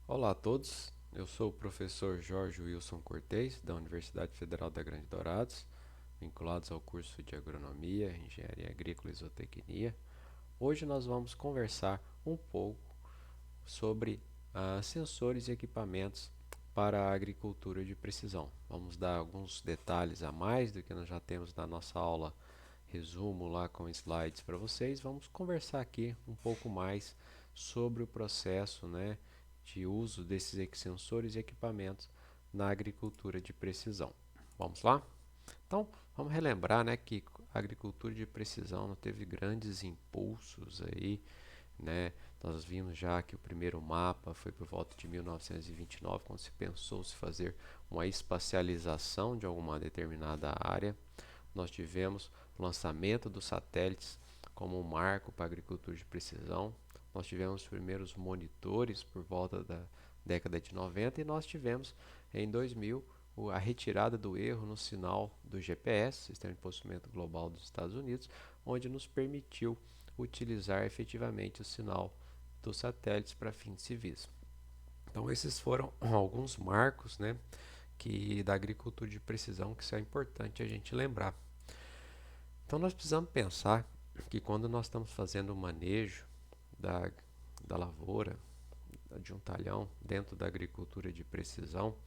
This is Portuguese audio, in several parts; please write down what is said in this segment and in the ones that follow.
Olá a todos, eu sou o professor Jorge Wilson Cortez, da Universidade Federal da Grande Dourados, vinculados ao curso de Agronomia, Engenharia Agrícola e Zootecnia. Hoje nós vamos conversar um pouco sobre sensores e equipamentos para a agricultura de precisão. Vamos dar alguns detalhes a mais do que nós já temos na nossa aula resumo lá com slides para vocês. Vamos conversar aqui um pouco mais sobre o processo, né, de uso desses sensores e equipamentos na agricultura de precisão. Vamos lá? Então, vamos relembrar, né, que a agricultura de precisão teve grandes impulsos aí, né? Nós vimos já que o primeiro mapa foi por volta de 1929, quando se pensou se fazer uma espacialização de alguma determinada área. Nós tivemos o lançamento dos satélites como um marco para a agricultura de precisão. Nós tivemos os primeiros monitores por volta da década de 90 e nós tivemos em 2000 a retirada do erro no sinal do GPS, Sistema de Posicionamento Global dos Estados Unidos, onde nos permitiu utilizar efetivamente o sinal dos satélites para fins civis. Então esses foram alguns marcos, né, que da agricultura de precisão que isso é importante a gente lembrar. Então nós precisamos pensar que quando nós estamos fazendo o manejo da, da lavoura, de um talhão, dentro da agricultura de precisão,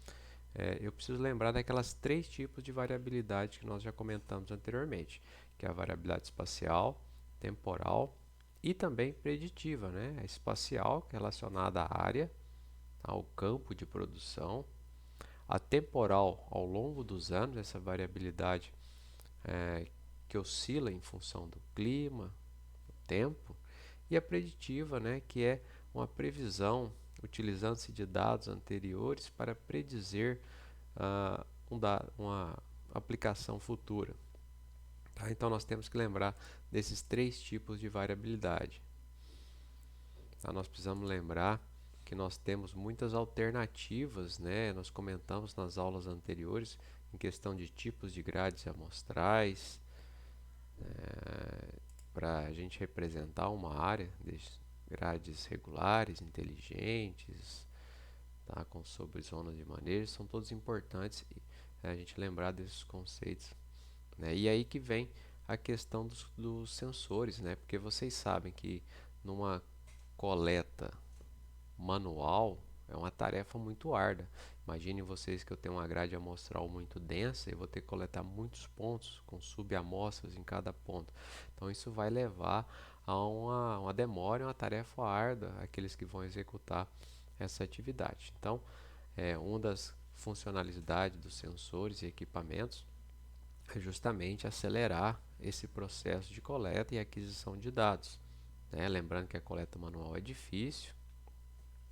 eu preciso lembrar daquelas três tipos de variabilidade que nós já comentamos anteriormente, que é a variabilidade espacial, temporal e também preditiva, né? A espacial, relacionada à área, ao campo de produção, a temporal, ao longo dos anos, essa variabilidade é, que oscila em função do clima, do tempo, e a preditiva, né, que é uma previsão utilizando-se de dados anteriores para predizer uma aplicação futura. Tá? Então nós temos que lembrar desses três tipos de variabilidade. Tá? Nós precisamos lembrar que nós temos muitas alternativas, né? Nós comentamos nas aulas anteriores em questão de tipos de grades amostrais, para a gente representar uma área de grades regulares, inteligentes, tá? Com sobre-zonas de manejo, são todos importantes a gente lembrar desses conceitos, né? E aí que vem a questão dos sensores, né? Porque vocês sabem que numa coleta manual é uma tarefa muito árdua. Imaginem vocês que eu tenho uma grade amostral muito densa e vou ter que coletar muitos pontos com subamostras em cada ponto. Então isso vai levar a uma demora, uma tarefa árdua aqueles que vão executar essa atividade. Então, uma das funcionalidades dos sensores e equipamentos é justamente acelerar esse processo de coleta e aquisição de dados, né? Lembrando que a coleta manual é difícil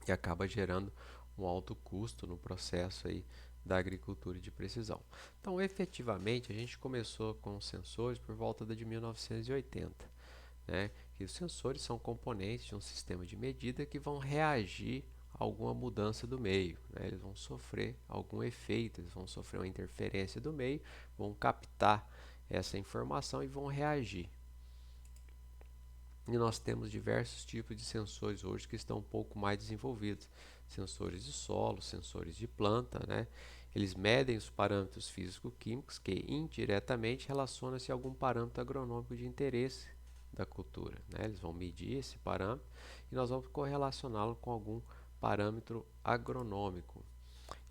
e acaba gerando um alto custo no processo aí da agricultura de precisão. Então, efetivamente, a gente começou com os sensores por volta de 1980, né? E os sensores são componentes de um sistema de medida que vão reagir a alguma mudança do meio, né? Eles vão sofrer algum efeito, eles vão sofrer uma interferência do meio, vão captar essa informação e vão reagir. E nós temos diversos tipos de sensores hoje que estão um pouco mais desenvolvidos. Sensores de solo, sensores de planta, né? Eles medem os parâmetros físico-químicos que indiretamente relacionam-se a algum parâmetro agronômico de interesse da cultura, né? Eles vão medir esse parâmetro e nós vamos correlacioná-lo com algum parâmetro agronômico.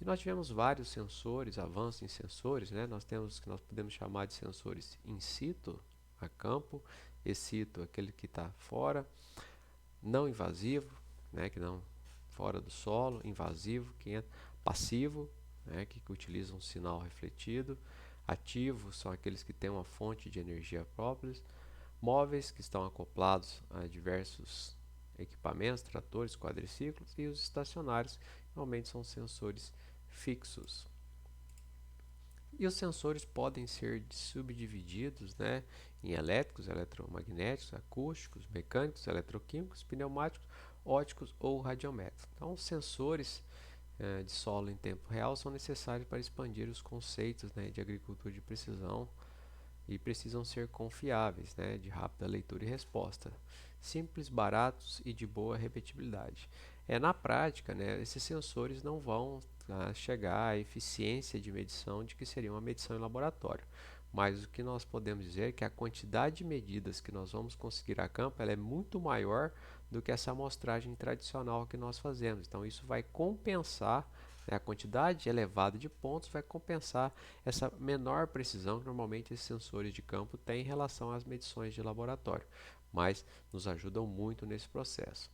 E nós tivemos vários sensores, avanços em sensores, né? Nós temos o que nós podemos chamar de sensores in situ, a campo, excito aquele que está fora, não invasivo, né, que não fora do solo, invasivo, que entra, passivo, né, que utiliza um sinal refletido, ativo são aqueles que têm uma fonte de energia própria, móveis que estão acoplados a diversos equipamentos, tratores, quadriciclos, e os estacionários normalmente são sensores fixos. E os sensores podem ser subdivididos, né, em elétricos, eletromagnéticos, acústicos, mecânicos, eletroquímicos, pneumáticos, óticos ou radiométricos. Então, os sensores de solo em tempo real são necessários para expandir os conceitos, né, de agricultura de precisão e precisam ser confiáveis, né, de rápida leitura e resposta, simples, baratos e de boa repetibilidade. Na prática, né, esses sensores não vão chegar à eficiência de medição de que seria uma medição em laboratório. Mas o que nós podemos dizer é que a quantidade de medidas que nós vamos conseguir a campo ela é muito maior do que essa amostragem tradicional que nós fazemos. Então, isso vai compensar, né, a quantidade elevada de pontos vai compensar essa menor precisão que normalmente esses sensores de campo têm em relação às medições de laboratório, mas nos ajudam muito nesse processo.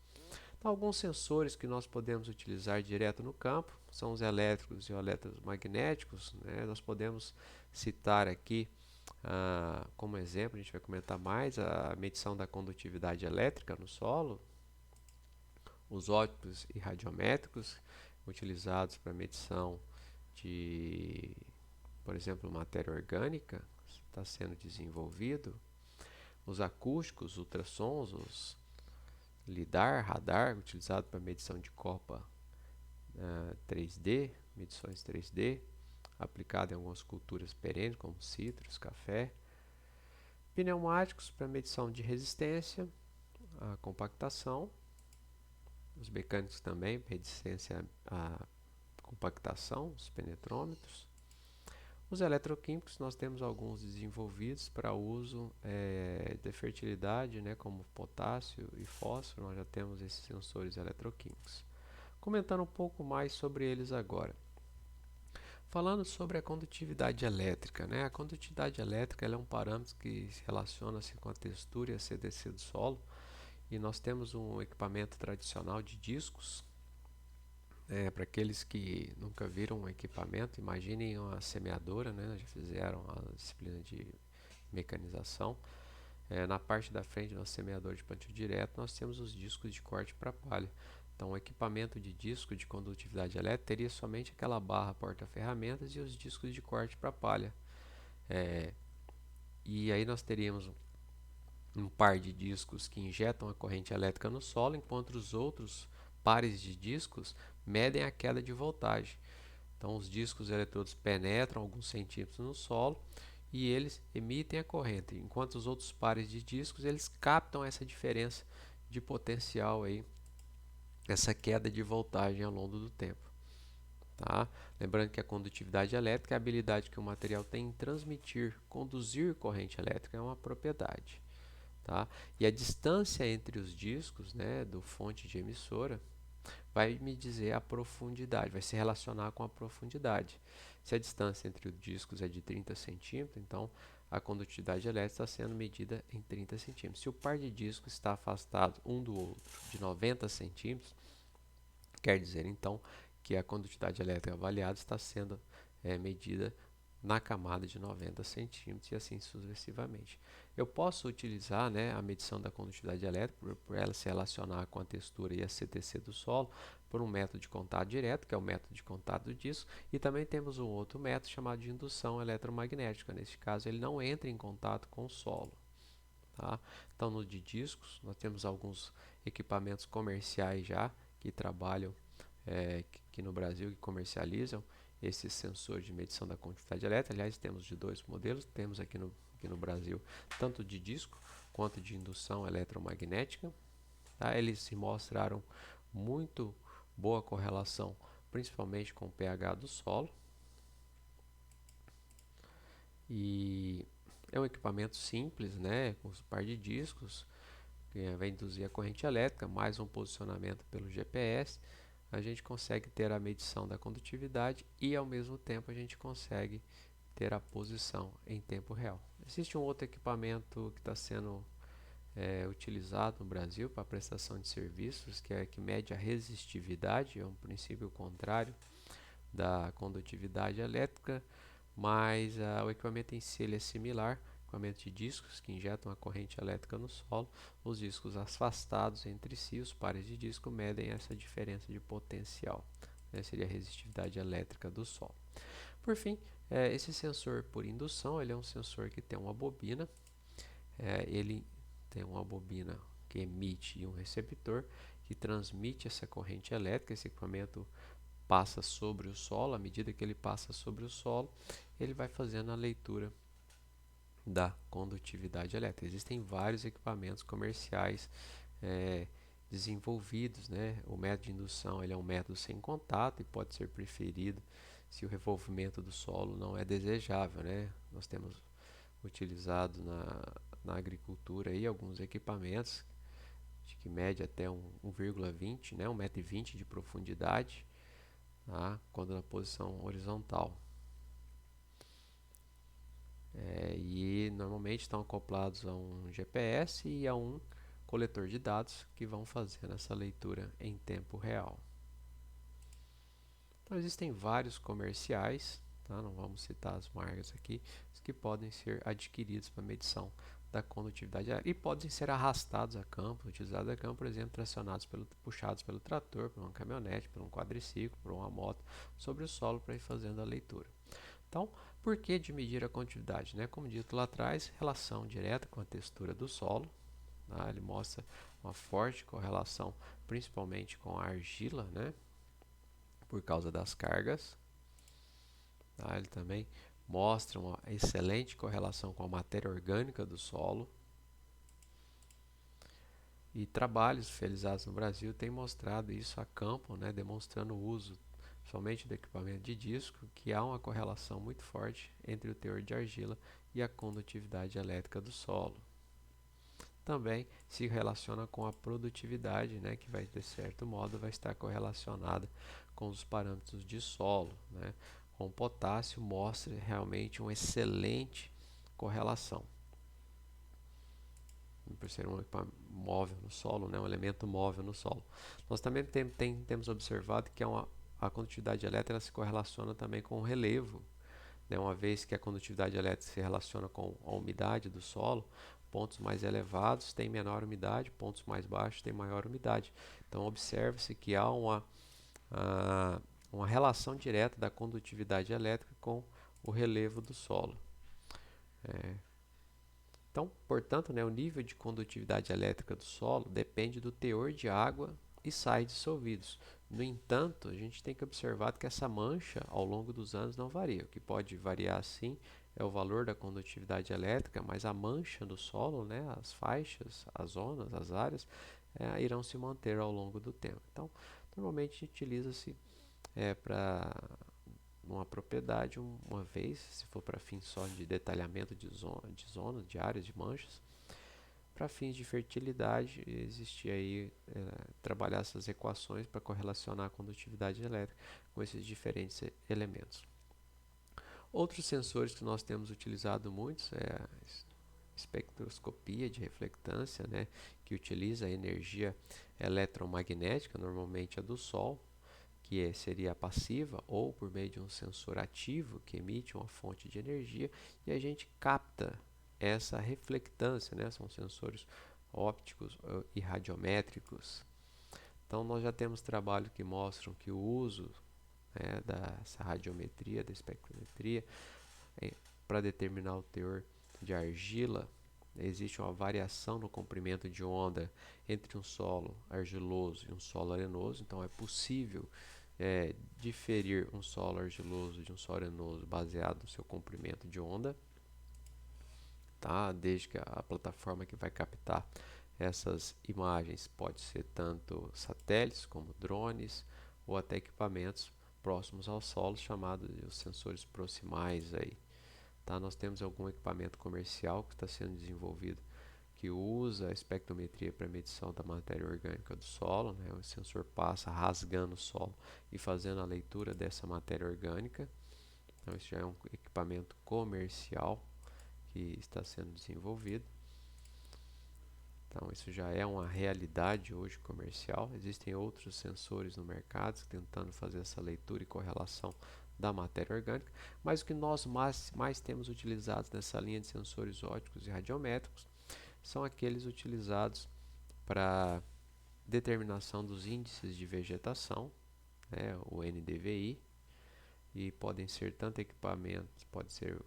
Então, alguns sensores que nós podemos utilizar direto no campo são os elétricos e eletromagnéticos, né? Nós podemos citar aqui, como exemplo, a gente vai comentar mais, a medição da condutividade elétrica no solo, os ópticos e radiométricos, utilizados para medição de, por exemplo, matéria orgânica, está sendo desenvolvido, os acústicos, ultrassons, os lidar, radar, utilizado para medição de copa 3D, medições 3D, aplicado em algumas culturas perenes, como citros, café. Pneumáticos para medição de resistência, a compactação. Os mecânicos também, para resistência à compactação, os penetrômetros. Os eletroquímicos, nós temos alguns desenvolvidos para uso de fertilidade, né, como potássio e fósforo, nós já temos esses sensores eletroquímicos. Comentando um pouco mais sobre eles agora. Falando sobre a condutividade elétrica, né? A condutividade elétrica ela é um parâmetro que se relaciona-se com a textura e a CDC do solo. E nós temos um equipamento tradicional de discos. Para aqueles que nunca viram um equipamento, imaginem uma semeadora, né? Já fizeram a disciplina de mecanização. Na parte da frente do semeador de plantio direto, nós temos os discos de corte para palha. Então, o equipamento de disco de condutividade elétrica teria somente aquela barra porta-ferramentas e os discos de corte para palha. E aí nós teríamos um par de discos que injetam a corrente elétrica no solo, enquanto os outros pares de discos medem a queda de voltagem. Então, os discos eletrodos penetram alguns centímetros no solo e eles emitem a corrente, enquanto os outros pares de discos eles captam essa diferença de potencial aí, essa queda de voltagem ao longo do tempo. Tá? Lembrando que a condutividade elétrica é a habilidade que o material tem em transmitir, conduzir corrente elétrica, é uma propriedade. Tá? E a distância entre os discos, né, do fonte de emissora, vai me dizer a profundidade, vai se relacionar com a profundidade. Se a distância entre os discos é de 30 centímetros, então a condutividade elétrica está sendo medida em 30 centímetros. Se o par de discos está afastado um do outro de 90 centímetros, quer dizer então que a condutividade elétrica avaliada está sendo medida na camada de 90 centímetros e assim sucessivamente. Eu posso utilizar, né, a medição da condutividade elétrica por ela se relacionar com a textura e a CTC do solo por um método de contato direto, que é o método de contato do disco, e também temos um outro método chamado de indução eletromagnética. Neste caso, ele não entra em contato com o solo. Tá? Então, no de discos, nós temos alguns equipamentos comerciais já que trabalham aqui no Brasil, que comercializam esse sensor de medição da condutividade elétrica. Aliás, temos de dois modelos, temos aqui no Brasil tanto de disco quanto de indução eletromagnética. Tá? Eles se mostraram muito boa correlação, principalmente com o pH do solo. E é um equipamento simples, né, com um par de discos, que vai induzir a corrente elétrica, mais um posicionamento pelo GPS. A gente consegue ter a medição da condutividade e ao mesmo tempo a gente consegue ter a posição em tempo real. Existe um outro equipamento que está sendo utilizado no Brasil para prestação de serviços, que mede a resistividade, é um princípio contrário da condutividade elétrica, mas o equipamento em si ele é similar, equipamento de discos que injetam a corrente elétrica no solo, os discos afastados entre si, os pares de disco medem essa diferença de potencial, né, seria a resistividade elétrica do solo. Por fim, esse sensor por indução, ele é um sensor que tem uma bobina, ele tem uma bobina que emite e um receptor que transmite essa corrente elétrica. Esse equipamento passa sobre o solo, à medida que ele passa sobre o solo, ele vai fazendo a leitura da condutividade elétrica. Existem vários equipamentos comerciais desenvolvidos, né? O método de indução ele é um método sem contato e pode ser preferido se o revolvimento do solo não é desejável, né? Nós temos utilizado na agricultura aí alguns equipamentos de que mede até 1,20, né? 1,20 m de profundidade, tá? Quando na posição horizontal. E normalmente estão acoplados a um GPS e a um coletor de dados que vão fazendo essa leitura em tempo real. Então existem vários comerciais, tá? Não vamos citar as marcas aqui, que podem ser adquiridos para medição da condutividade e podem ser arrastados a campo, utilizados a campo, por exemplo, puxados pelo trator, por uma caminhonete, por um quadriciclo, por uma moto, sobre o solo para ir fazendo a leitura. Então, por que de medir a condutividade? Né? Como dito lá atrás, relação direta com a textura do solo. Tá? Ele mostra uma forte correlação, principalmente com a argila, né? Por causa das cargas. Tá? Ele também mostra uma excelente correlação com a matéria orgânica do solo. E trabalhos realizados no Brasil têm mostrado isso a campo, né? Demonstrando o uso somente do equipamento de disco, que há uma correlação muito forte entre o teor de argila e a condutividade elétrica do solo. Também se relaciona com a produtividade, né, que vai, de certo modo, vai estar correlacionada com os parâmetros de solo. Né? Com o potássio mostra realmente uma excelente correlação. Por ser um equipamento móvel no solo, né, um elemento móvel no solo. Nós também temos observado que a condutividade elétrica se correlaciona também com o relevo, né, uma vez que a condutividade elétrica se relaciona com a umidade do solo. Pontos mais elevados têm menor umidade, pontos mais baixos têm maior umidade. Então observa-se que há uma relação direta da condutividade elétrica com o relevo do solo. Então, portanto, né, o nível de condutividade elétrica do solo depende do teor de água e sais dissolvidos. No entanto, a gente tem que observar que essa mancha ao longo dos anos não varia. O que pode variar sim é o valor da condutividade elétrica, mas a mancha do solo, né, as faixas, as zonas, as áreas, irão se manter ao longo do tempo. Então, normalmente utiliza-se para numa propriedade uma vez, se for para fins só de detalhamento de zonas, de áreas, de manchas. Para fins de fertilidade, existir aí trabalhar essas equações para correlacionar a condutividade elétrica com esses diferentes elementos. Outros sensores que nós temos utilizado muitos é a espectroscopia de reflectância, né, que utiliza a energia eletromagnética, normalmente a do Sol, que seria a passiva, ou por meio de um sensor ativo que emite uma fonte de energia, e a gente capta essa reflectância, né? São sensores ópticos e radiométricos. Então nós já temos trabalhos que mostram que o uso, né, dessa radiometria, da espectrometria, para determinar o teor de argila, existe uma variação no comprimento de onda entre um solo argiloso e um solo arenoso. Então é possível diferir um solo argiloso de um solo arenoso baseado no seu comprimento de onda, tá? Desde que a plataforma que vai captar essas imagens pode ser tanto satélites como drones ou até equipamentos próximos ao solo, chamados de os sensores proximais aí. Tá? Nós temos algum equipamento comercial que está sendo desenvolvido que usa a espectrometria para medição da matéria orgânica do solo, né? O sensor passa rasgando o solo e fazendo a leitura dessa matéria orgânica. Então isso já é um equipamento comercial que está sendo desenvolvido. Então isso já é uma realidade hoje comercial. Existem outros sensores no mercado tentando fazer essa leitura e correlação da matéria orgânica, mas o que nós mais temos utilizado nessa linha de sensores ópticos e radiométricos são aqueles utilizados para determinação dos índices de vegetação, né, o NDVI, e podem ser tanto equipamentos, pode ser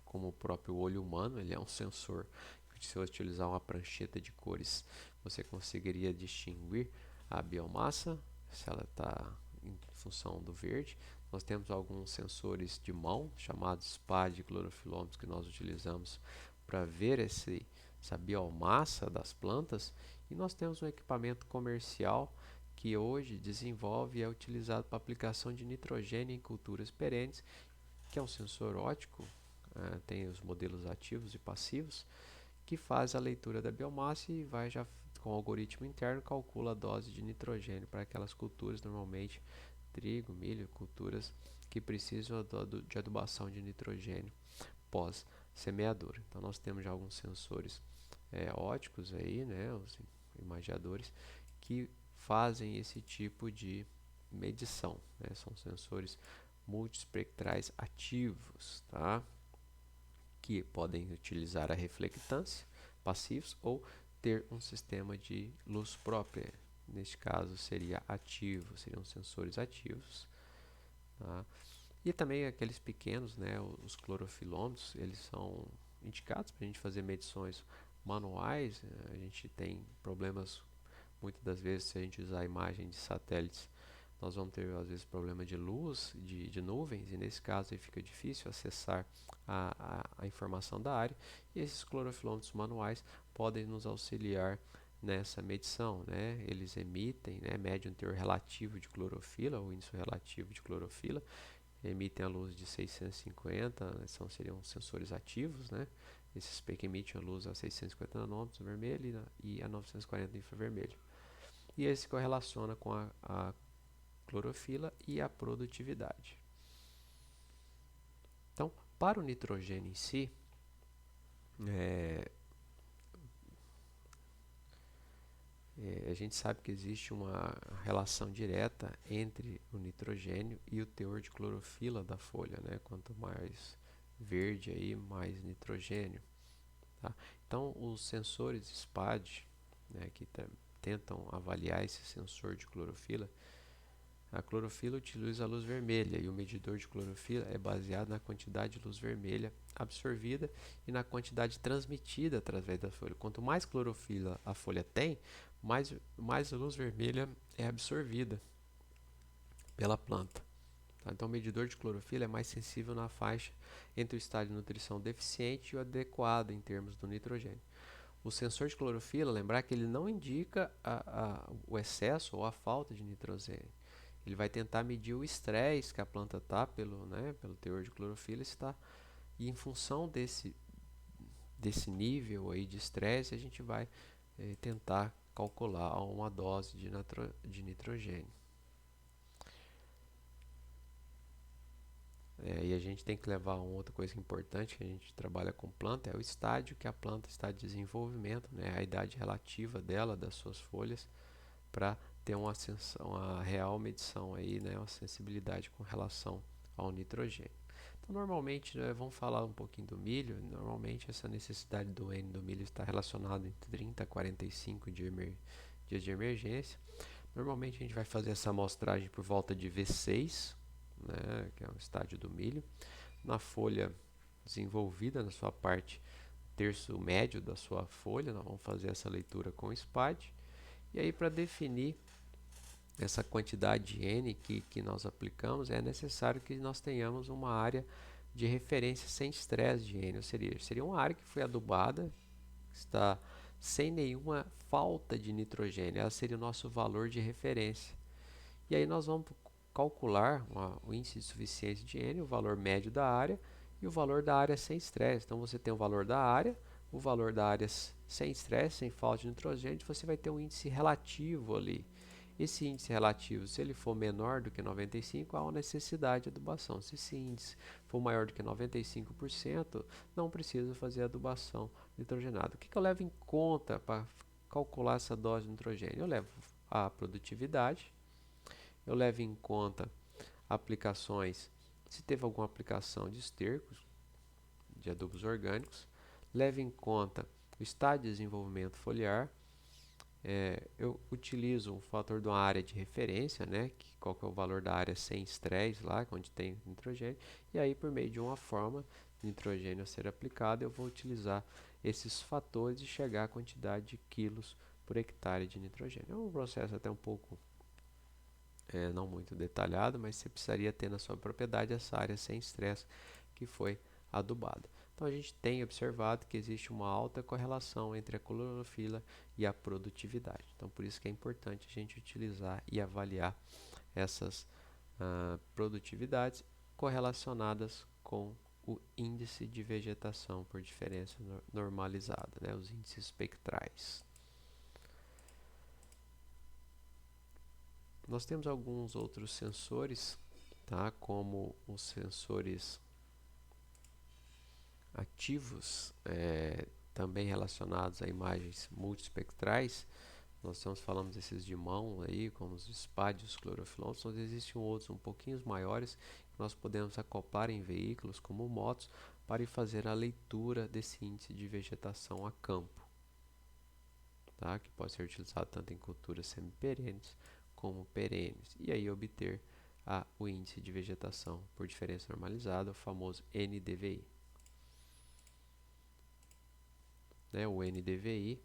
como o próprio olho humano. Ele é um sensor que, se você utilizar uma prancheta de cores, você conseguiria distinguir a biomassa, se ela está em função do verde. Nós temos alguns sensores de mão, chamados SPAD clorofilômetros, que nós utilizamos para ver esse essa biomassa das plantas, e nós temos um equipamento comercial que hoje desenvolve e é utilizado para aplicação de nitrogênio em culturas perenes, que é um sensor óptico, tem os modelos ativos e passivos, que faz a leitura da biomassa e vai já com o algoritmo interno calcula a dose de nitrogênio para aquelas culturas, normalmente trigo, milho, culturas que precisam de adubação de nitrogênio pós semeadura. Então nós temos já alguns sensores óticos aí, né, os imagiadores que fazem esse tipo de medição, né? São sensores multiespectrais ativos, tá? Que podem utilizar a reflectância passivos ou ter um sistema de luz própria. Neste caso seria ativo, seriam sensores ativos, tá? E também aqueles pequenos, né, os clorofilômetros, eles são indicados para a gente fazer medições manuais. A gente tem problemas muitas das vezes se a gente usar a imagem de satélites, nós vamos ter às vezes problema de luz, de nuvens, e nesse caso aí fica difícil acessar a informação da área, e esses clorofilômetros manuais podem nos auxiliar nessa medição, né? Eles emitem, né, medem o teor relativo de clorofila, o índice relativo de clorofila, emitem a luz de 650, seriam sensores ativos, né? Esses que emitem a luz a 650 nanômetros vermelho e a 940 infravermelho. E esse correlaciona com a clorofila e a produtividade. Então, para o nitrogênio em si, a gente sabe que existe uma relação direta entre o nitrogênio e o teor de clorofila da folha, né? Quanto mais verde aí, mais nitrogênio, tá? Então, os sensores SPAD, né, que tentam avaliar esse sensor de clorofila, a clorofila utiliza a luz vermelha e o medidor de clorofila é baseado na quantidade de luz vermelha absorvida e na quantidade transmitida através da folha. Quanto mais clorofila a folha tem, mais luz vermelha é absorvida pela planta. Tá? Então, o medidor de clorofila é mais sensível na faixa entre o estado de nutrição deficiente e o adequado em termos do nitrogênio. O sensor de clorofila, lembrar que ele não indica o excesso ou a falta de nitrogênio. Ele vai tentar medir o estresse que a planta está pelo teor de clorofila está, e em função desse nível aí de estresse a gente vai tentar calcular uma dose de nitrogênio. E a gente tem que levar uma outra coisa importante que a gente trabalha com planta, é o estágio que a planta está de desenvolvimento, né? A idade relativa dela, das suas folhas, para ter uma real medição aí, né? Uma sensibilidade com relação ao nitrogênio. Então, normalmente, vamos falar um pouquinho do milho. Normalmente, essa necessidade do N do milho está relacionada entre 30 a 45 dias de emergência. Normalmente, a gente vai fazer essa amostragem por volta de V6, né, que é o estágio do milho, na folha desenvolvida, na sua parte terço médio da sua folha. Nós vamos fazer essa leitura com o SPAD. E aí, para definir essa quantidade de N que nós aplicamos, é necessário que nós tenhamos uma área de referência sem estresse de N, ou seria uma área que foi adubada, está sem nenhuma falta de nitrogênio, ela seria o nosso valor de referência. E aí nós vamos calcular o índice de suficiência de N, o valor médio da área e o valor da área sem estresse. Então você tem o valor da área, o valor da área sem estresse, sem falta de nitrogênio, você vai ter um índice relativo ali. Esse índice relativo, se ele for menor do que 95, há uma necessidade de adubação. Se esse índice for maior do que 95%, não precisa fazer adubação nitrogenada. O que eu levo em conta para calcular essa dose de nitrogênio? Eu levo a produtividade, eu levo em conta aplicações, se teve alguma aplicação de estercos, de adubos orgânicos, levo em conta o estado de desenvolvimento foliar. Eu utilizo um fator de uma área de referência, né, qual que é o valor da área sem estresse lá, onde tem nitrogênio, e aí por meio de uma forma de nitrogênio a ser aplicado, eu vou utilizar esses fatores e chegar à quantidade de quilos por hectare de nitrogênio. É um processo até um pouco não muito detalhado, mas você precisaria ter na sua propriedade essa área sem estresse que foi adubada. Então a gente tem observado que existe uma alta correlação entre a clorofila e a produtividade. Então por isso que é importante a gente utilizar e avaliar essas produtividades correlacionadas com o índice de vegetação por diferença normalizada, né, os índices espectrais. Nós temos alguns outros sensores, tá, como os sensores ativos, também relacionados a imagens multiespectrais. Nós estamos falando desses de mão aí, como os espádios clorofilômetros, mas existem outros um pouquinho maiores que nós podemos acoplar em veículos como motos para ir fazer a leitura desse índice de vegetação a campo, tá? Que pode ser utilizado tanto em culturas semiperenes como perenes, e aí obter o índice de vegetação por diferença normalizada, o famoso NDVI. Né? O NDVI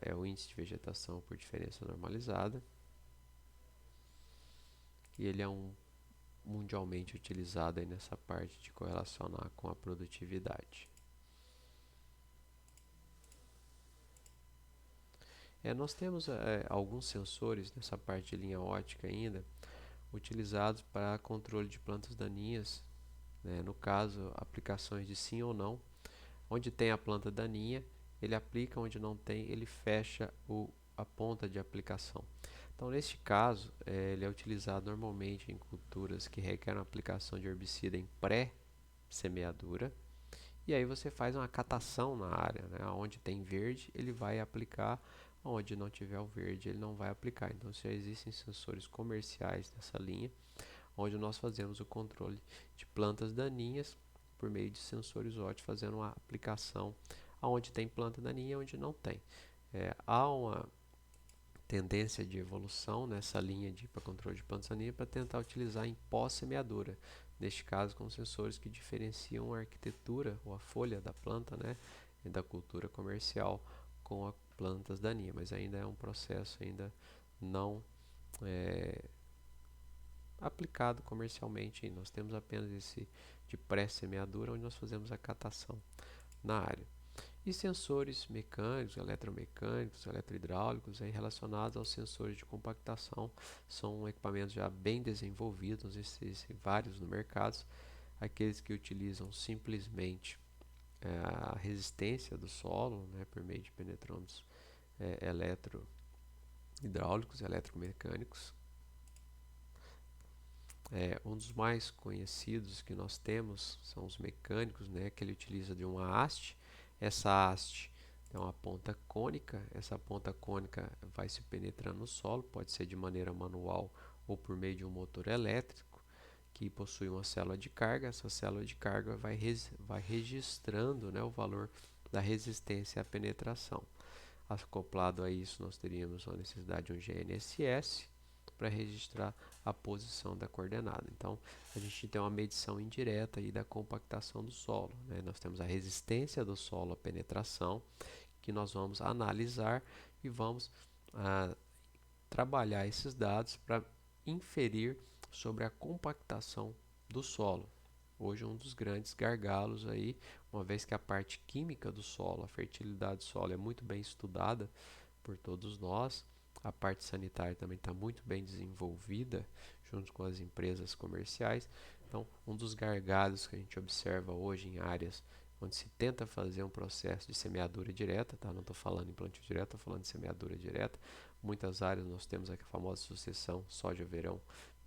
é o índice de vegetação por diferença normalizada, e ele é mundialmente utilizado aí nessa parte de correlacionar com a produtividade. Nós temos alguns sensores nessa parte de linha ótica ainda, utilizados para controle de plantas daninhas, né? No caso, aplicações de sim ou não. Onde tem a planta daninha, ele aplica, onde não tem, ele fecha a ponta de aplicação. Então, neste caso, ele é utilizado normalmente em culturas que requerem a aplicação de herbicida em pré-semeadura. E aí você faz uma catação na área, né? Onde tem verde, ele vai aplicar, onde não tiver o verde, ele não vai aplicar. Então, já existem sensores comerciais nessa linha, onde nós fazemos o controle de plantas daninhas por meio de sensores óticos, fazendo uma aplicação onde tem planta daninha e onde não tem. Há uma tendência de evolução nessa linha para controle de plantas daninhas para tentar utilizar em pós-semeadura, neste caso com sensores que diferenciam a arquitetura ou a folha da planta, né, da cultura comercial com as plantas daninhas, mas ainda é um processo ainda não aplicado comercialmente. Nós temos apenas esse de pré-semeadura, onde nós fazemos a catação na área. E sensores mecânicos, eletromecânicos, eletrohidráulicos relacionados aos sensores de compactação, são equipamentos já bem desenvolvidos, existem vários no mercado, aqueles que utilizam simplesmente a resistência do solo, né, por meio de penetrômetros eletrohidráulicos, eletromecânicos. Um dos mais conhecidos que nós temos são os mecânicos, né, que ele utiliza de uma haste. Essa haste é uma ponta cônica, essa ponta cônica vai se penetrando no solo, pode ser de maneira manual ou por meio de um motor elétrico que possui uma célula de carga. Essa célula de carga vai registrando, né, o valor da resistência à penetração. Acoplado a isso, nós teríamos a necessidade de um GNSS para registrar a posição da coordenada. Então, a gente tem uma medição indireta aí da compactação do solo, né? Nós temos a resistência do solo à penetração, que nós vamos analisar e vamos trabalhar esses dados para inferir sobre a compactação do solo. Hoje um dos grandes gargalos aí, uma vez que a parte química do solo, a fertilidade do solo é muito bem estudada por todos nós, a parte sanitária também está muito bem desenvolvida junto com as empresas comerciais. Então, um dos gargalos que a gente observa hoje em áreas onde se tenta fazer um processo de semeadura direta, tá? Não estou falando em plantio direto, estou falando de semeadura direta. Muitas áreas nós temos a famosa sucessão soja, verão,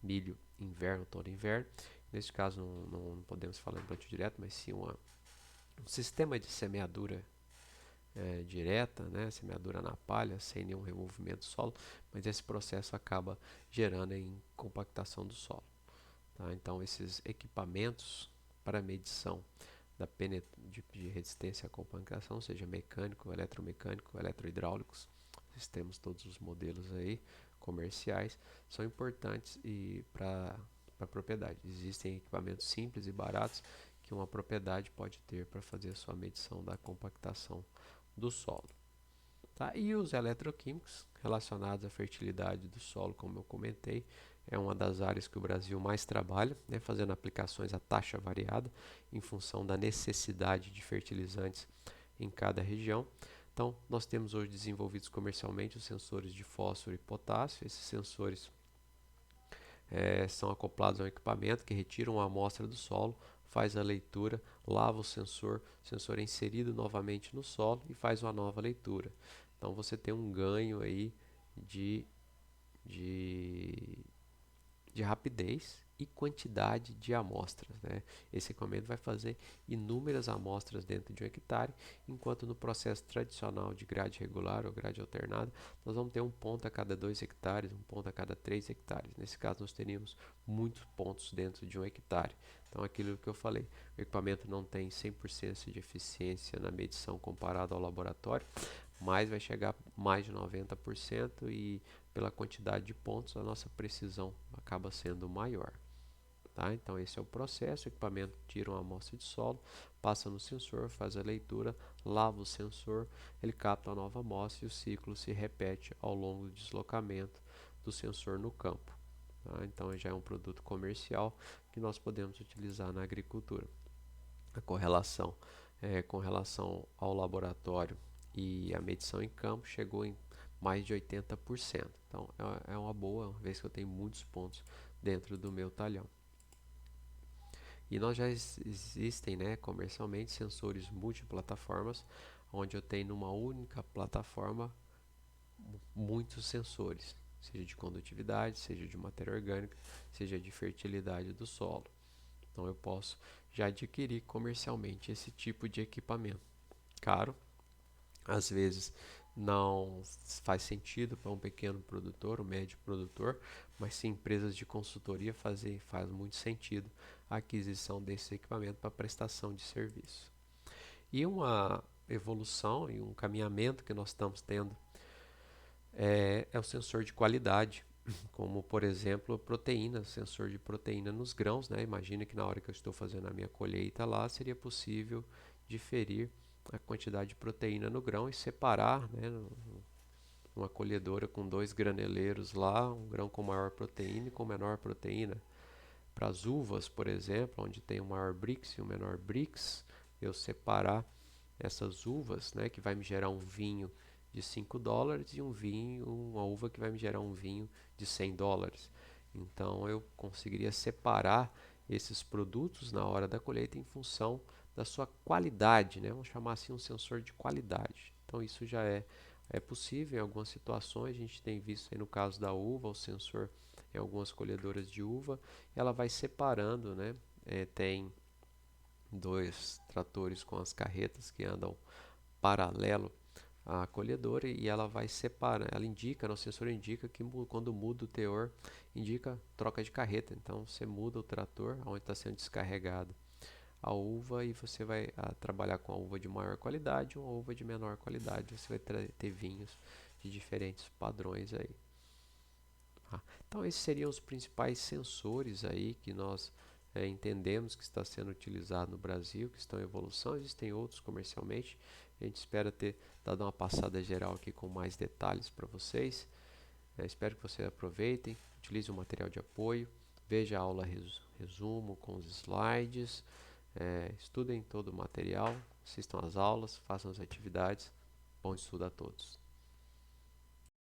milho, inverno, todo inverno. Neste caso não podemos falar em plantio direto, mas sim um sistema de semeadura direta, né, semeadura na palha, sem nenhum removimento do solo, mas esse processo acaba gerando em compactação do solo. Tá? Então, esses equipamentos para medição de resistência à compactação, seja mecânico, eletromecânico, eletrohidráulicos, temos todos os modelos aí comerciais, são importantes para a propriedade. Existem equipamentos simples e baratos que uma propriedade pode ter para fazer a sua medição da compactação do solo. tá? E os eletroquímicos relacionados à fertilidade do solo, como eu comentei, é uma das áreas que o Brasil mais trabalha, né, fazendo aplicações a taxa variada em função da necessidade de fertilizantes em cada região. Então, nós temos hoje desenvolvidos comercialmente os sensores de fósforo e potássio. Esses sensores são acoplados a um equipamento que retira uma amostra do solo, faz a leitura, lava o sensor é inserido novamente no solo e faz uma nova leitura. Então você tem um ganho aí de, de, de rapidez e quantidade de amostras, né? Esse equipamento vai fazer inúmeras amostras dentro de um hectare, enquanto no processo tradicional de grade regular ou grade alternada, nós vamos ter um ponto a cada 2 hectares, um ponto a cada 3 hectares. Nesse caso, nós teríamos muitos pontos dentro de um hectare. Então, aquilo que eu falei, o equipamento não tem 100% de eficiência na medição comparado ao laboratório, mas vai chegar a mais de 90% e pela quantidade de pontos a nossa precisão acaba sendo maior. Tá? Então esse é o processo, o equipamento tira uma amostra de solo, passa no sensor, faz a leitura, lava o sensor, ele capta a nova amostra e o ciclo se repete ao longo do deslocamento do sensor no campo. Tá? Então já é um produto comercial que nós podemos utilizar na agricultura. A correlação com relação ao laboratório e a medição em campo chegou em mais de 80%. Então é uma boa, uma vez que eu tenho muitos pontos dentro do meu talhão. E nós já existem, né, comercialmente sensores multiplataformas, onde eu tenho numa única plataforma muitos sensores, seja de condutividade, seja de matéria orgânica, seja de fertilidade do solo. Então eu posso já adquirir comercialmente esse tipo de equipamento. Caro, às vezes não faz sentido para um pequeno produtor, um médio produtor, mas sim empresas de consultoria faz muito sentido a aquisição desse equipamento para prestação de serviço. E uma evolução e um caminhamento que nós estamos tendo é o sensor de qualidade, como por exemplo proteína, sensor de proteína nos grãos, né? Imagina que na hora que eu estou fazendo a minha colheita lá, seria possível diferir a quantidade de proteína no grão e separar, né, uma colhedora com 2 graneleiros lá, um grão com maior proteína e com menor proteína. Para as uvas, por exemplo, onde tem o maior Brix e o menor Brix, eu separar essas uvas, né, que vai me gerar um vinho de $5 e uma uva que vai me gerar um vinho de $100. Então eu conseguiria separar esses produtos na hora da colheita em função da sua qualidade, né? Vamos chamar assim um sensor de qualidade. Então isso já é possível em algumas situações, a gente tem visto aí no caso da uva, o sensor em algumas colhedoras de uva, ela vai separando, né? Tem 2 tratores com as carretas que andam paralelo à colhedora e ela vai separar, ela indica, o sensor indica que quando muda o teor, indica troca de carreta. Então você muda o trator onde está sendo descarregado a uva e você vai trabalhar com a uva de maior qualidade ou uma uva de menor qualidade. Você vai ter vinhos de diferentes padrões aí. Então esses seriam os principais sensores aí que nós entendemos que está sendo utilizado no Brasil, que estão em evolução. Existem outros comercialmente. A gente espera ter dado uma passada geral aqui com mais detalhes para vocês. Espero que vocês aproveitem, utilize o material de apoio, veja a aula resumo com os slides, estudem todo o material, assistam às aulas, façam as atividades. Bom estudo a todos.